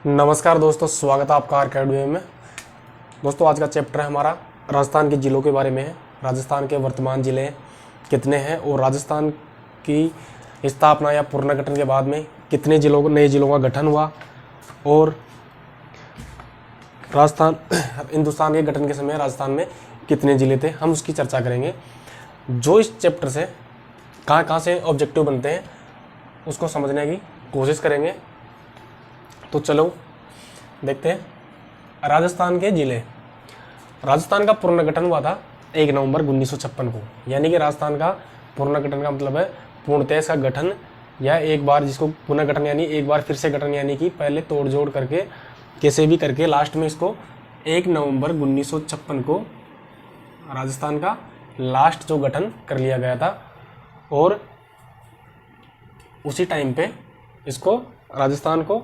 नमस्कार दोस्तों, स्वागत है आपका आर अकेडमी में। दोस्तों, आज का चैप्टर है हमारा राजस्थान के ज़िलों के बारे में है। राजस्थान के वर्तमान ज़िले कितने हैं और राजस्थान की स्थापना या पुनर्गठन के बाद में कितने नए ज़िलों का गठन हुआ और राजस्थान हिंदुस्तान के गठन के समय राजस्थान में कितने ज़िले थे, हम उसकी चर्चा करेंगे। जो इस चैप्टर से कहाँ कहाँ से ऑब्जेक्टिव बनते हैं उसको समझने की कोशिश करेंगे। तो चलो देखते हैं। राजस्थान के ज़िले। राजस्थान का पुनर्गठन हुआ था 1 नवंबर 1956 को, यानी कि राजस्थान का पुनर्गठन का मतलब है पूर्णतः इसका गठन या एक बार जिसको पुनर्गठन यानी एक बार फिर से गठन, यानी कि पहले तोड़ जोड़ करके कैसे भी करके लास्ट में इसको 1 नवंबर 1956 को राजस्थान का लास्ट जो गठन कर लिया गया था। और उसी टाइम पे इसको राजस्थान को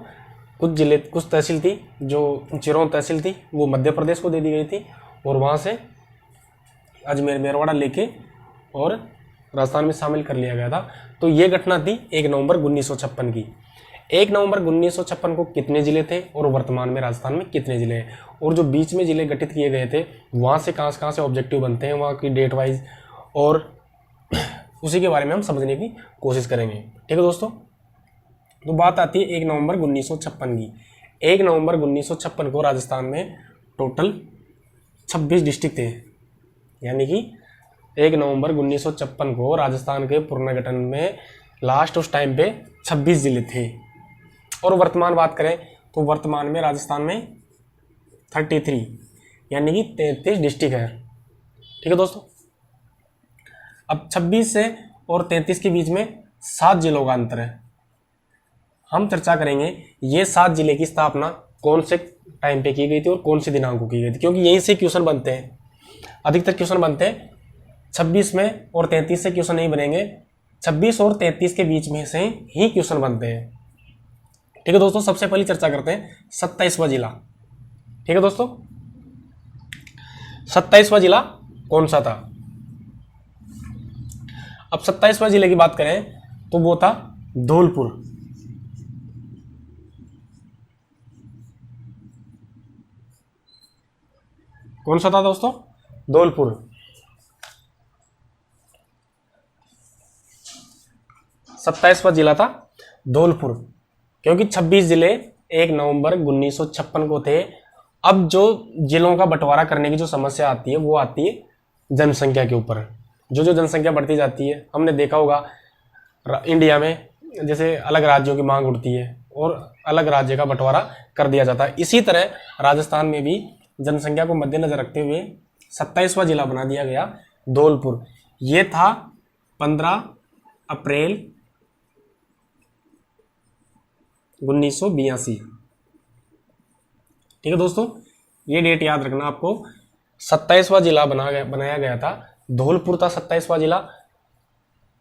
कुछ तहसील थी, जो चिरौंज तहसील थी वो मध्य प्रदेश को दे दी गई थी और वहाँ से अजमेर मेरवाड़ा लेके और राजस्थान में शामिल कर लिया गया था। तो ये घटना थी 1 नवंबर 1956 की। 1 नवंबर 1956 को कितने ज़िले थे और वर्तमान में राजस्थान में कितने ज़िले हैं, और जो बीच में ज़िले गठित किए गए थे वहाँ से कहाँ से ऑब्जेक्टिव बनते हैं, वहाँ की डेट वाइज, और उसी के बारे में हम समझने की कोशिश करेंगे। ठीक है दोस्तों, तो बात आती है 1 नवंबर 1956 की। 1 नवंबर 1956 को राजस्थान में टोटल 26 डिस्ट्रिक्ट थे, यानी कि 1 नवंबर 1956 को राजस्थान के पुनर्गठन में लास्ट उस टाइम पे 26 जिले थे। और वर्तमान बात करें तो वर्तमान में राजस्थान में 33 यानी कि 33 डिस्ट्रिक्ट है। ठीक है दोस्तों, अब 26 से और 33 के बीच में 7 जिलों का अंतर है। हम चर्चा करेंगे ये 7 जिले की स्थापना कौन से टाइम पे की गई थी और कौन से दिनांक को की गई थी, क्योंकि यहीं से क्वेश्चन बनते हैं, अधिकतर क्वेश्चन बनते हैं। 26 में और 33 से क्वेश्चन नहीं बनेंगे, 26 और 33 के बीच में से ही क्वेश्चन बनते हैं। ठीक है दोस्तों, सबसे पहले चर्चा करते हैं 27वां जिला। ठीक है दोस्तों, 27वां जिला कौन सा था। अब 27वां जिले की बात करें तो वो था धौलपुर। कौन सा था दोस्तों? धौलपुर। 27वां जिला था धौलपुर, क्योंकि 26 जिले 1 नवंबर 1956 को थे। अब जो जिलों का बंटवारा करने की जो समस्या आती है वो आती है जनसंख्या के ऊपर। जो जनसंख्या बढ़ती जाती है, हमने देखा होगा इंडिया में जैसे अलग राज्यों की मांग उठती है और अलग राज्य का बंटवारा कर दिया जाता है। इसी तरह राजस्थान में भी जनसंख्या को मद्देनजर रखते हुए 27वां जिला बना दिया गया धौलपुर। ये था 15 अप्रैल 1982। ठीक है दोस्तों, ये डेट याद रखना आपको। 27वां जिला बनाया गया था, धौलपुर था 27वां जिला,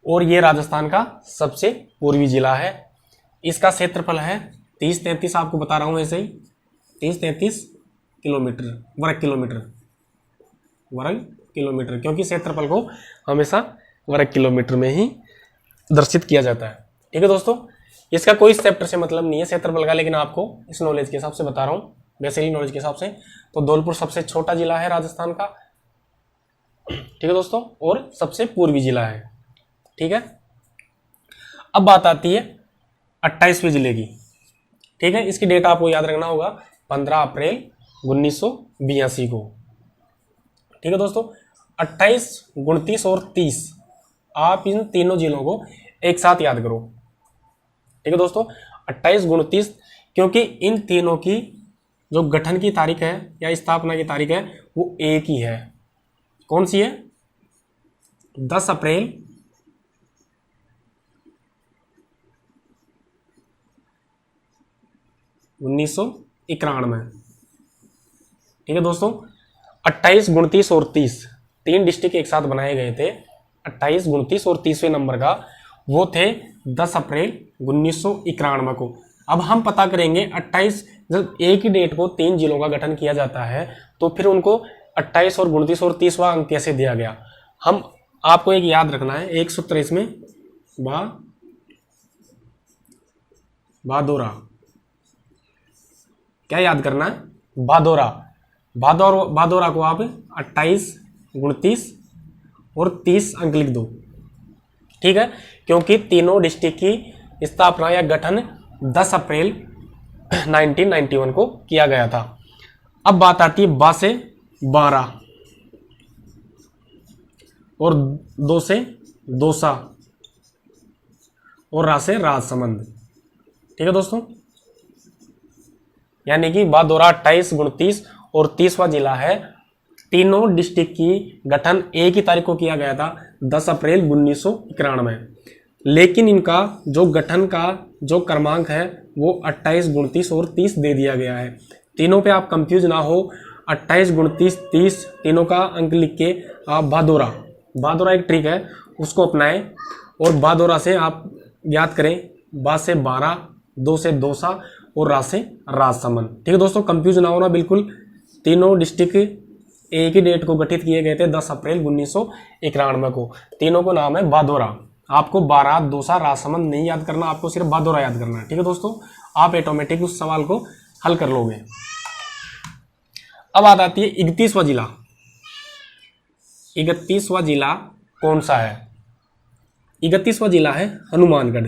और ये राजस्थान का सबसे पूर्वी जिला है। इसका क्षेत्रफल है 30-33, आपको बता रहा हूं ऐसे ही 30-33 किलोमीटर, वर्ग किलोमीटर, क्योंकि क्षेत्रफल को हमेशा वर्ग किलोमीटर में ही दर्शित किया जाता है। ठीक है दोस्तों, इसका कोई चैप्टर से मतलब नहीं है क्षेत्रफल का, लेकिन आपको इस नॉलेज के हिसाब से बता रहा हूँ, बेसिकली नॉलेज के हिसाब से। तो धौलपुर सबसे छोटा जिला है राजस्थान का। ठीक है दोस्तों, और सबसे पूर्वी जिला है। ठीक है, अब बात आती है 28वें जिले की। ठीक है, इसकी डेट आपको याद रखना होगा 15 अप्रैल 1982 को। ठीक है दोस्तों, 28, 29 और 30, आप इन तीनों जिलों को एक साथ याद करो। ठीक है दोस्तों, 28, 29, क्योंकि इन तीनों की जो गठन की तारीख है या स्थापना की तारीख है वो एक ही है। कौन सी है? 10 अप्रैल 1991। ठीक है दोस्तों, 28, 29 और 30 तीन डिस्ट्रिक्ट एक साथ बनाए गए थे। 28, 29 और 30वें नंबर का वो थे 10 अप्रैल 1991 को। अब हम पता करेंगे 28, जब एक ही डेट को 3 जिलों का गठन किया जाता है तो फिर उनको 28 और 29 और 30वां अंक कैसे दिया गया। हम आपको एक याद रखना है, एक सूत्र इसमें बहादुरा क्या याद करना है? भादोरा। भादोरा को आप 28, 29 और 30 अंक लिख दो। ठीक है, क्योंकि तीनों डिस्ट्रिक्ट की स्थापना या गठन 10 अप्रैल 1991 को किया गया था। अब बात आती है बा से 12 और 2 से दौसा और रा से राजसमंद। ठीक है दोस्तों, यानी कि भादोरा 28, 29 और 30वां जिला है। तीनों डिस्ट्रिक्ट की गठन एक ही तारीख को किया गया था, 10 अप्रैल 1991। लेकिन इनका जो गठन का जो क्रमांक है वो 28, 29 और 30 दे दिया गया है। तीनों पे आप कंफ्यूज ना हो, 28, 29, 30 तीनों का अंक लिख के आप भादोरा एक ट्रिक है उसको अपनाएं और भादोरा से आप याद करें, बा से 12, 2 से दौसा और रा से राजसमंद। ठीक है दोस्तों, कंफ्यूज ना होना बिल्कुल। तीनों डिस्ट्रिक्ट एक ही डेट को गठित किए गए थे, 10 अप्रैल 1991 को। तीनों को नाम है भादोरा। आपको 12, दौसा, राजसमंद नहीं याद करना, आपको सिर्फ भादोरा याद करना है। ठीक है दोस्तों, आप ऑटोमेटिक उस सवाल को हल कर लोगे। अब बात आती है 31वां जिला। 31वां जिला कौन सा है? 31वां जिला है हनुमानगढ़।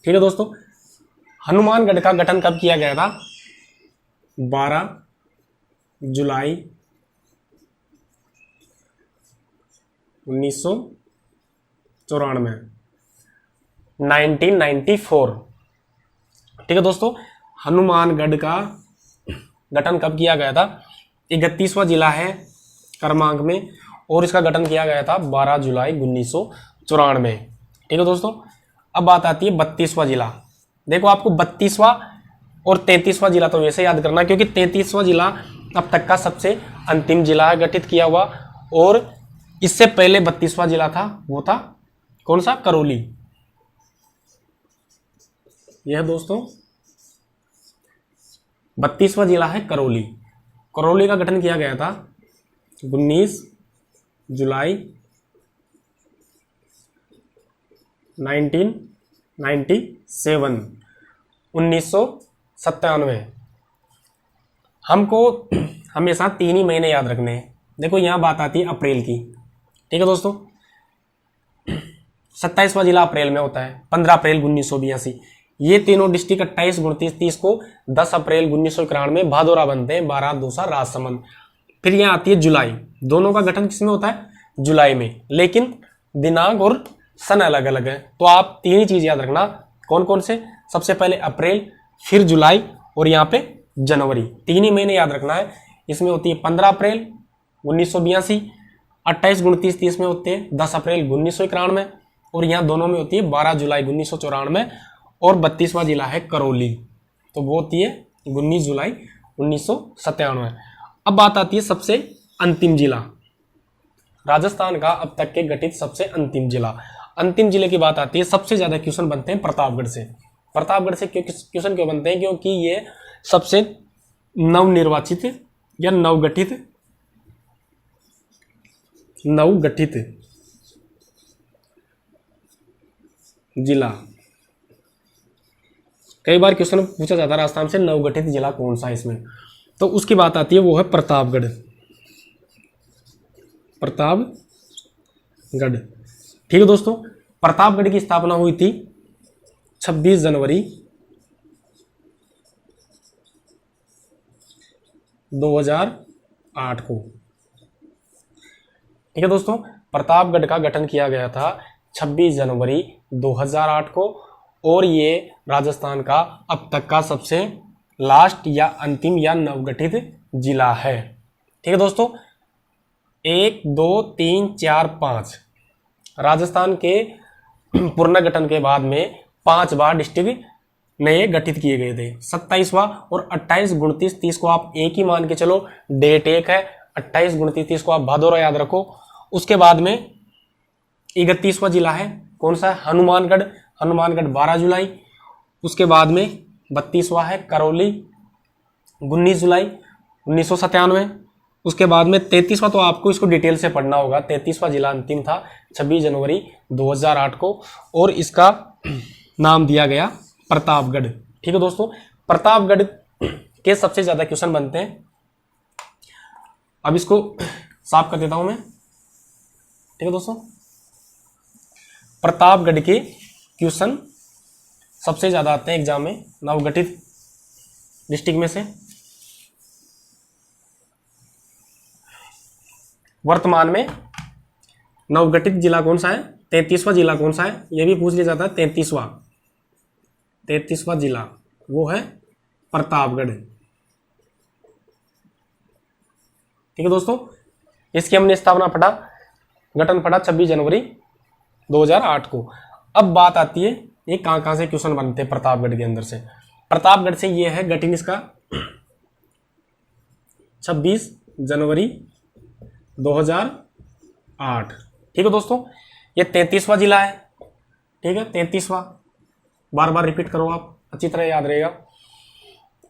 ठीक है दोस्तों, हनुमानगढ़ का गठन कब किया गया था? 12 जुलाई 1994, 1994। ठीक है दोस्तों, हनुमानगढ़ का गठन कब किया गया था? 31वां जिला है क्रमांक में और इसका गठन किया गया था 12 जुलाई 1994। ठीक है दोस्तों, अब बात आती है 32वां जिला। देखो, आपको 32वां और 33वां जिला तो वैसे याद करना, क्योंकि 33वां जिला अब तक का सबसे अंतिम जिला है गठित किया हुआ, और इससे पहले 32वां जिला था, वो था कौन सा? करौली। यह दोस्तों 32वां जिला है करौली। करौली का गठन किया गया था 19 जुलाई 1997। हमको हमेशा 3 ही महीने याद रखने हैं। देखो, यहां बात आती है अप्रैल की। ठीक है दोस्तों, 27वां जिला अप्रैल में होता है, 15 अप्रैल 1982। ये तीनों डिस्ट्रिक्ट 28, 29, 30 को 10 अप्रैल 1991 में भादोरा बनते हैं, 12, दौसा, राजसमंद। फिर यहाँ आती है जुलाई। दोनों का गठन किसमें होता है? जुलाई में, लेकिन दिनांक और सन अलग अलग है। तो आप 3 ही चीज याद रखना, कौन कौन से? सबसे पहले अप्रैल, फिर जुलाई और यहाँ पे जनवरी। 3 ही महीने याद रखना है। इसमें होती है 15 अप्रैल 1982, 28, 29, 30 में होते हैं 10 अप्रैल 1991, और यहाँ दोनों में होती है 12 जुलाई 1994, और 32वां जिला है करौली, तो वो होती है 19 जुलाई 1997। अब बात आती है सबसे अंतिम जिला, राजस्थान का अब तक के गठित सबसे अंतिम जिला। अंतिम जिले की बात आती है, सबसे ज्यादा क्वेश्चन बनते हैं प्रतापगढ़ से। प्रतापगढ़ से क्वेश्चन क्यों बनते हैं? क्योंकि ये सबसे नवनिर्वाचित या नवगठित जिला। कई बार क्वेश्चन पूछा जाता है राजस्थान से, नवगठित जिला कौन सा है इसमें, तो उसकी बात आती है, वो है प्रतापगढ़। ठीक है दोस्तों, प्रतापगढ़ की स्थापना हुई थी 26 जनवरी 2008 को। ठीक है दोस्तों, प्रतापगढ़ का गठन किया गया था 26 जनवरी 2008 को, और ये राजस्थान का अब तक का सबसे लास्ट या अंतिम या नवगठित जिला है। ठीक है दोस्तों, 1, 2, 3, 4, 5 राजस्थान के पुनर्गठन के बाद में 5 बार डिस्ट्रिक्ट नए गठित किए गए थे। 27वां और 28, 29, 30 को आप एक ही मान के चलो, डेट एक है। 28, 29, 30 को आप भादोरा याद रखो। उसके बाद में 31वां जिला है कौन सा? हनुमानगढ़। हनुमानगढ़ 12 जुलाई। उसके बाद में 32वां है करौली 19 जुलाई 1997। उसके बाद में 33वां, तो आपको इसको डिटेल से पढ़ना होगा। 33वां जिला अंतिम था 26 जनवरी 2008 को, और इसका नाम दिया गया प्रतापगढ़। ठीक है दोस्तों, प्रतापगढ़ के सबसे ज्यादा क्वेश्चन बनते हैं। अब इसको साफ कर देता हूं मैं। ठीक है दोस्तों, प्रतापगढ़ के क्वेश्चन सबसे ज्यादा आते हैं एग्जाम में नवगठित डिस्ट्रिक्ट में से। वर्तमान में नवगठित जिला कौन सा है, 33वां जिला कौन सा है, यह भी पूछ लिया जाता है। 33वां जिला वो है प्रतापगढ़। ठीक है दोस्तों, इसकी हमने स्थापना पढ़ा, गठन पढ़ा 26 जनवरी 2008 को। अब बात आती है ये कहां से क्वेश्चन बनते हैं प्रतापगढ़ के अंदर से। प्रतापगढ़ से ये है गठन इसका 26 जनवरी 2008। ठीक है दोस्तों, ये 33वां जिला है। ठीक है, 33वां, बार बार रिपीट करो आप, अच्छी तरह याद रहेगा।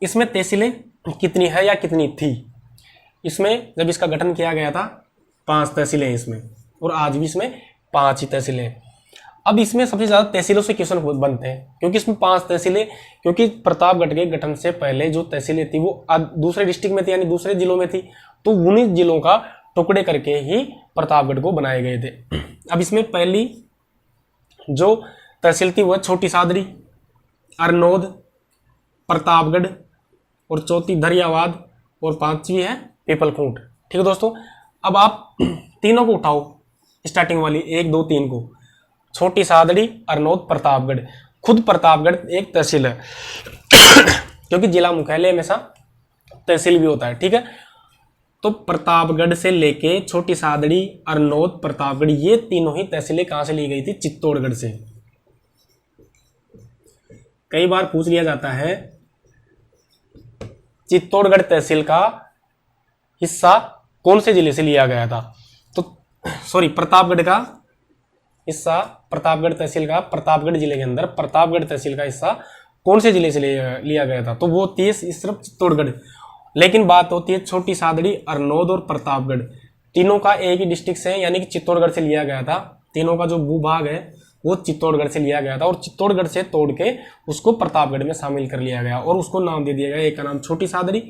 इसमें तहसीलें कितनी है या कितनी थी, इसमें जब इसका गठन किया गया था 5 तहसीलें इसमें, और आज भी इसमें 5 ही तहसीलें हैं। अब इसमें सबसे ज्यादा तहसीलों से क्वेश्चन बनते हैं क्योंकि इसमें 5 तहसीलें, क्योंकि प्रतापगढ़ के गठन से पहले जो तहसीलें थी वो दूसरे डिस्ट्रिक्ट में थी, यानी दूसरे जिलों में थी, तो उन्हीं जिलों का टुकड़े करके ही प्रतापगढ़ को बनाए गए थे। अब इसमें पहली जो तहसील थी वह छोटी सादड़ी, अरनोद, प्रतापगढ़, और चौथी धरियावाद, और 5वीं है पीपलखूंट। ठीक है दोस्तों, अब आप तीनों को उठाओ, स्टार्टिंग वाली 1 2 3 को, छोटी सादड़ी, अरनोद, प्रतापगढ़। खुद प्रतापगढ़ एक तहसील है क्योंकि जिला मुख्यालय हमेशा तहसील भी होता है। ठीक है, तो प्रतापगढ़ से लेके छोटी सादड़ी, अरनोद, प्रतापगढ़, ये तीनों ही तहसीलें कहां से ली गई थी, चित्तौड़गढ़ से। कई बार पूछ लिया जाता है चित्तौड़गढ़ तहसील का हिस्सा कौन से जिले से लिया गया था, तो सॉरी, प्रतापगढ़ का हिस्सा, प्रतापगढ़ तहसील का प्रतापगढ़ जिले के अंदर प्रतापगढ़ तहसील का हिस्सा कौन से जिले से लिया गया था, तो वो 30 सिर्फ चित्तौड़गढ़। लेकिन बात होती है छोटी सादड़ी, अरनोद और प्रतापगढ़, तीनों का एक ही डिस्ट्रिक्ट से, यानी कि चित्तौड़गढ़ से लिया गया था। तीनों का जो भूभाग है वो चित्तौड़गढ़ से लिया गया था, और चित्तौड़गढ़ से तोड़ के उसको प्रतापगढ़ में शामिल कर लिया गया, और उसको नाम दे दिया गया। एक का नाम छोटी सादड़ी,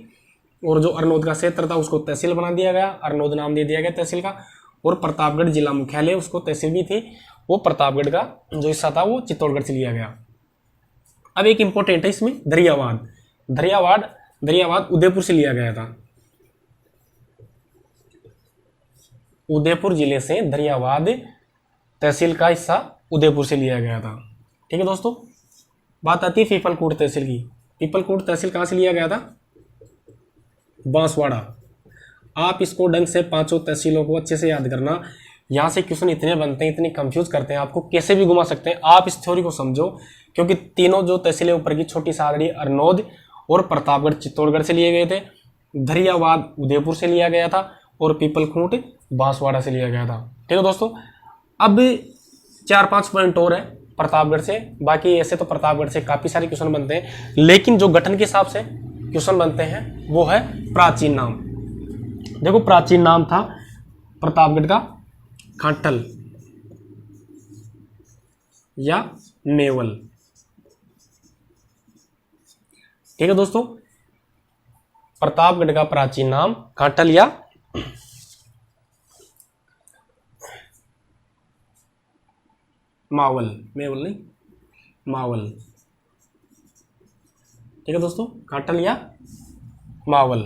और जो अरनोद का क्षेत्र था उसको तहसील बना दिया गया, अरनोद नाम दे दिया गया तहसील का, और प्रतापगढ़ जिला मुख्यालय, उसको तहसील भी थी, वो प्रतापगढ़ का जो हिस्सा था वो चित्तौड़गढ़ से लिया गया। अब एक इंपॉर्टेंट है इसमें धरियावाद। धरियावाद उदयपुर से लिया गया था। उदयपुर जिले से धरियावाद तहसील का हिस्सा उदयपुर से लिया गया था। ठीक है दोस्तों, बात आती है पीपलकोट तहसील की। पीपलकोट तहसील कहां से लिया गया था, बांसवाड़ा। आप इसको ढंग से 5 तहसीलों को अच्छे से याद करना। यहाँ से क्वेश्चन इतने बनते हैं, इतने कंफ्यूज करते हैं, आपको कैसे भी घुमा सकते हैं। आप इस थ्योरी को समझो, क्योंकि तीनों जो तहसीलें ऊपर की, छोटी सादड़ी, अरनोद और प्रतापगढ़, चित्तौड़गढ़ से लिए गए थे, धरियावाद उदयपुर से लिया गया था, और पीपलखूंट बांसवाड़ा से लिया गया था। ठीक है दोस्तों, अब 4-5 पॉइंट और है प्रतापगढ़ से, बाकी ऐसे तो प्रतापगढ़ से काफी सारे क्वेश्चन बनते हैं, लेकिन जो गठन के हिसाब से क्वेश्चन बनते हैं वो है प्राचीन नाम। देखो, प्राचीन नाम था प्रतापगढ़ का खांटल या मेवल। ठीक है दोस्तों, प्रतापगढ़ का प्राचीन नाम खांटल या मावल, मेवल नहीं, मावल। ठीक है दोस्तों, खांटल या मावल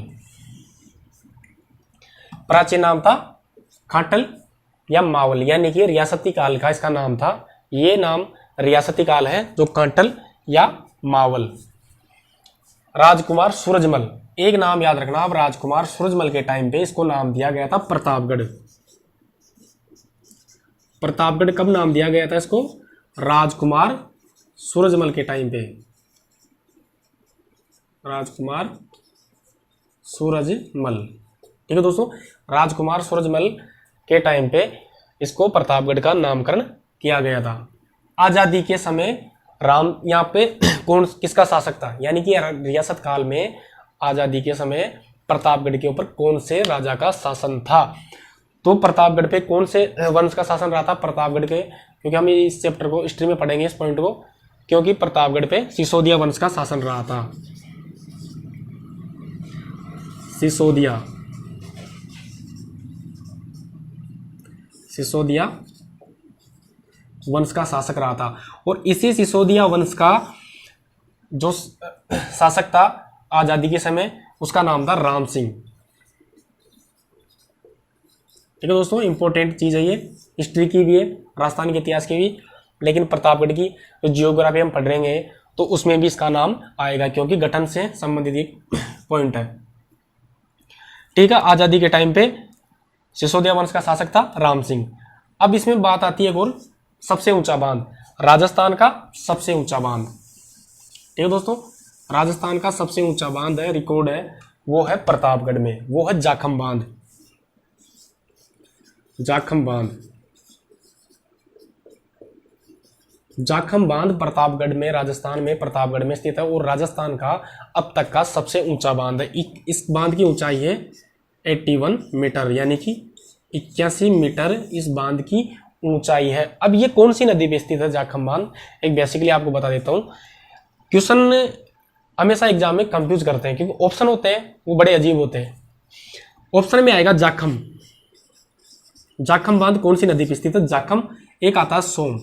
प्राचीन नाम था, खांटल या मावल, यानी कि रियासती काल का इसका नाम था। ये नाम रियासती काल है जो खांटल या मावल। राजकुमार सूरजमल, एक नाम याद रखना आप, राजकुमार सूरजमल के टाइम पे इसको नाम दिया गया था प्रतापगढ़। प्रतापगढ़ कब नाम दिया गया था इसको, राजकुमार सूरजमल के टाइम पे, राजकुमार सूरजमल। ठीक है दोस्तों, राजकुमार सूरजमल के टाइम पे इसको प्रतापगढ़ का नामकरण किया गया था। आजादी के समय राम यहाँ पे कौन किसका शासक था, यानी कि रियासत काल में आजादी के समय प्रतापगढ़ के ऊपर कौन से राजा का शासन था, तो प्रतापगढ़ पे कौन से वंश का शासन रहा था प्रतापगढ़ के, क्योंकि हम इस चैप्टर को हिस्ट्री में पढ़ेंगे इस पॉइंट को, क्योंकि प्रतापगढ़ पे सिसोदिया वंश का शासन रहा था। सिसोदिया वंश का शासक रहा था। और इसी सिसोदिया वंश का जो शासक था आजादी के समय, उसका नाम था राम सिंह। ठीक है दोस्तों, इंपॉर्टेंट चीज है ये, हिस्ट्री की भी है, राजस्थान के इतिहास की भी, लेकिन प्रतापगढ़ की जो जियोग्राफी हम पढ़ेंगे तो उसमें भी इसका नाम आएगा, क्योंकि गठन से संबंधित एक पॉइंट है। ठीक है, आजादी के टाइम पे सिसोदिया वंश का शासक था राम सिंह। अब इसमें बात आती है एक और, सबसे ऊंचा बांध, राजस्थान का सबसे ऊंचा बांध। ठीक है दोस्तों, राजस्थान का सबसे ऊंचा बांध है, रिकॉर्ड है, वो है प्रतापगढ़ में, वो है जाखम बांध। जाखम बांध प्रतापगढ़ में, राजस्थान में प्रतापगढ़ में स्थित है और राजस्थान का अब तक का सबसे ऊंचा बांध है। इस बांध की ऊंचाई है 81 मीटर, यानी कि 81 मीटर इस बांध की ऊंचाई है। अब ये कौन सी नदी पे स्थित है जाखम बांध, एक बेसिकली आपको बता देता हूँ। क्वेश्चन हमेशा एग्जाम में कंफ्यूज करते हैं, क्योंकि ऑप्शन होते हैं वो बड़े अजीब होते हैं। ऑप्शन में आएगा जाखम बांध कौन सी नदी पे स्थित है, जाखम, एक आता है सोम।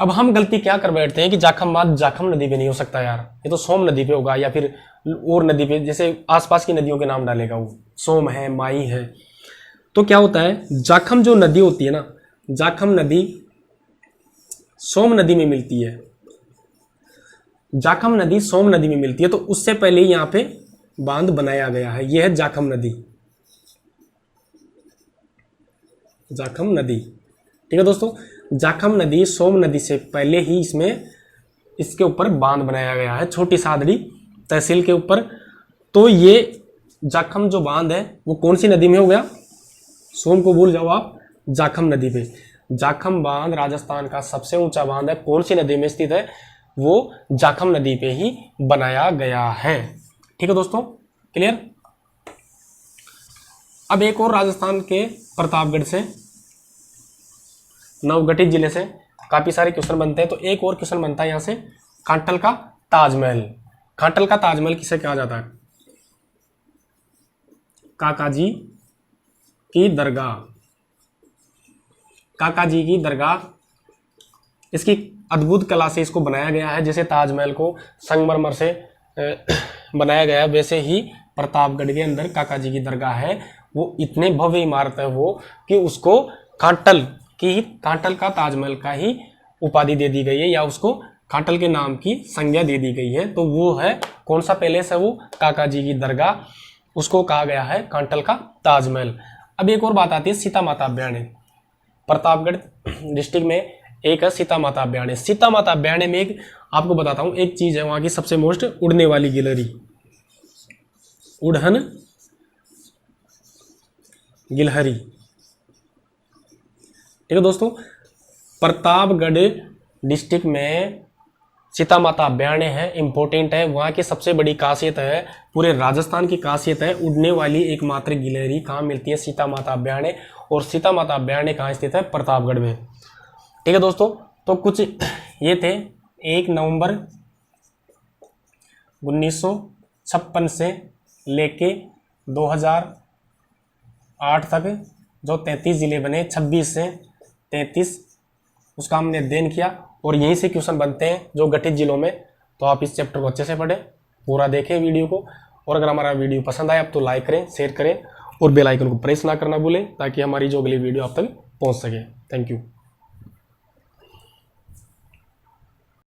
अब हम गलती क्या कर बैठते हैं कि जाखम बांध जाखम नदी पे नहीं हो सकता यार, ये तो सोम नदी पे होगा, या फिर और नदी पे, जैसे आसपास की नदियों के नाम डालेगा वो, सोम है, माई है। तो क्या होता है, जाखम जो नदी होती है ना, जाखम नदी सोम नदी में मिलती है, जाखम नदी सोम नदी में मिलती है, तो उससे पहले यहाँ पे बांध बनाया गया है। यह है जाखम नदी, जाखम नदी। ठीक है दोस्तों, जाखम नदी सोम नदी से पहले ही इसके ऊपर बांध बनाया गया है, छोटी सादड़ी तहसील के ऊपर। तो ये जाखम जो बांध है वो कौन सी नदी में हो गया, सोम को भूल जाओ आप, जाखम नदी पे। जाखम बांध राजस्थान का सबसे ऊंचा बांध है, कौन सी नदी में स्थित है, वो जाखम नदी पे ही बनाया गया है। ठीक है दोस्तों, क्लियर। अब एक और राजस्थान के प्रतापगढ़ से, नवगठित जिले से काफी सारे क्वेश्चन बनते हैं। तो एक और क्वेश्चन बनता है यहाँ से, कांटल का ताजमहल। कांटल का ताजमहल किसे कहा जाता है, काका जी की दरगाह। काका जी की दरगाह, इसकी अद्भुत कला से इसको बनाया गया है। जैसे ताजमहल को संगमरमर से बनाया गया, वैसे ही प्रतापगढ़ के अंदर काका जी की दरगाह है। वो इतने भव्य इमारत है वो, कि उसको कांटल का ताजमहल का ही उपाधि दे दी गई है, या उसको कांटल के नाम की संज्ञा दे दी गई है। तो वो है कौन सा पैलेस है, वो काका जी की दरगाह, उसको कहा गया है कांटल का ताजमहल। अब एक और बात आती है सीता माता अभ्यारण्य। प्रतापगढ़ डिस्ट्रिक्ट में एक है सीता माता अभ्यारण्य। सीता माता अभ्यारण्य में एक आपको बताता हूँ एक चीज है, वहां की सबसे मोस्ट उड़ने वाली गिलहरी, उड़हन गिलहरी। ठीक है दोस्तों, प्रतापगढ़ डिस्ट्रिक्ट में सीता माता अभ्यारण्य है, इंपॉर्टेंट है। वहाँ की सबसे बड़ी खासियत है, पूरे राजस्थान की खासियत है, उड़ने वाली एकमात्र गिलहरी कहाँ मिलती है, सीता माता अभ्यारण्य। और सीता माता अभ्यारण्य कहाँ स्थित है, प्रतापगढ़ में। ठीक है दोस्तों, तो कुछ ये थे 1 नवंबर 1956 से लेके 2008 तक जो 33 जिले बने, 26 से 33 उसका हमने अध्ययन किया। और यहीं से क्वेश्चन बनते हैं जो गठित जिलों में। तो आप इस चैप्टर को अच्छे से पढ़ें, पूरा देखें वीडियो को। और अगर हमारा वीडियो पसंद आए आप तो लाइक करें, शेयर करें और बेल आइकन को प्रेस ना करना भूलें, ताकि हमारी जो अगली वीडियो आप तक पहुंच सके। Thank you.